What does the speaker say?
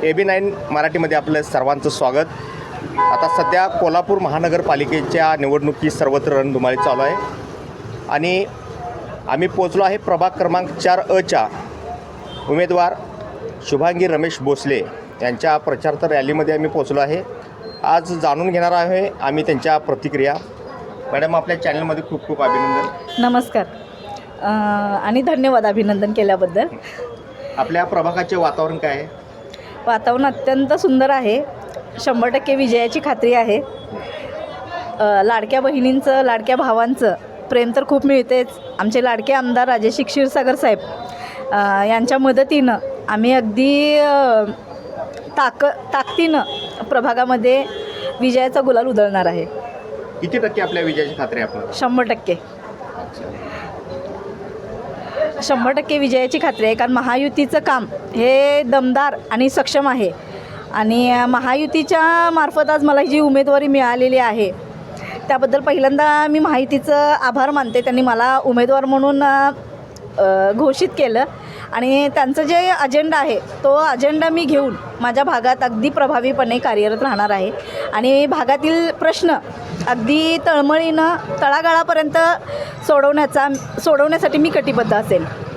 AB9 मराठीमध्ये आपलं सर्वांचं स्वागत. आता सध्या कोल्हापूर महानगरपालिकेच्या निवडणुकी सर्वत्र रणधुमाळी चालू आहे आणि आम्ही पोचलो आहे प्रभाग क्रमांक 4अ उमेदवार शुभांगी रमेश भोसले यांच्या प्रचार रॅलीमध्ये आम्ही पोचलो आहे. आज जाणून घेणार आहे आम्ही त्यांच्या प्रतिक्रिया. मॅडम, आपल्या चॅनलमध्ये खूप खूप अभिनंदन. नमस्कार आणि धन्यवाद अभिनंदन केल्याबद्दल. आपल्या प्रभागाचे वातावरण काय आहे? वातावरण अत्यंत सुंदर आहे. 100% विजयाची खात्री आहे. लाडक्या बहिणींचं, लाडक्या भावांचं प्रेम तर खूप मिळतेच. आमचे लाडके आमदार राजेश क्षीरसागर साहेब यांच्या मदतीनं आम्ही अगदी ताकदीनं प्रभागामध्ये विजयाचा गुलाल उधळणार आहे. किती टक्के आपल्या विजयाची खात्री आहे आपल्याला? 100%. 100% विजयाची खात्री आहे. कारण महायुतीचं काम हे दमदार आणि सक्षम आहे आणि महायुतीच्या मार्फत आज मला जी उमेदवारी मिळालेली आहे त्याबद्दल पहिल्यांदा मी महायुतीचं आभार मानते. त्यांनी मला उमेदवार म्हणून घोषित केलं आणि त्यांचं जे अजेंडा आहे तो अजेंडा मी घेऊन माझ्या भागात अगदी प्रभावीपणे कार्यरत राहणार आहे आणि भागातील प्रश्न अगदी तळमळीनं तळागाळापर्यंत सोडवण्यासाठी मी कटिबद्ध असेल.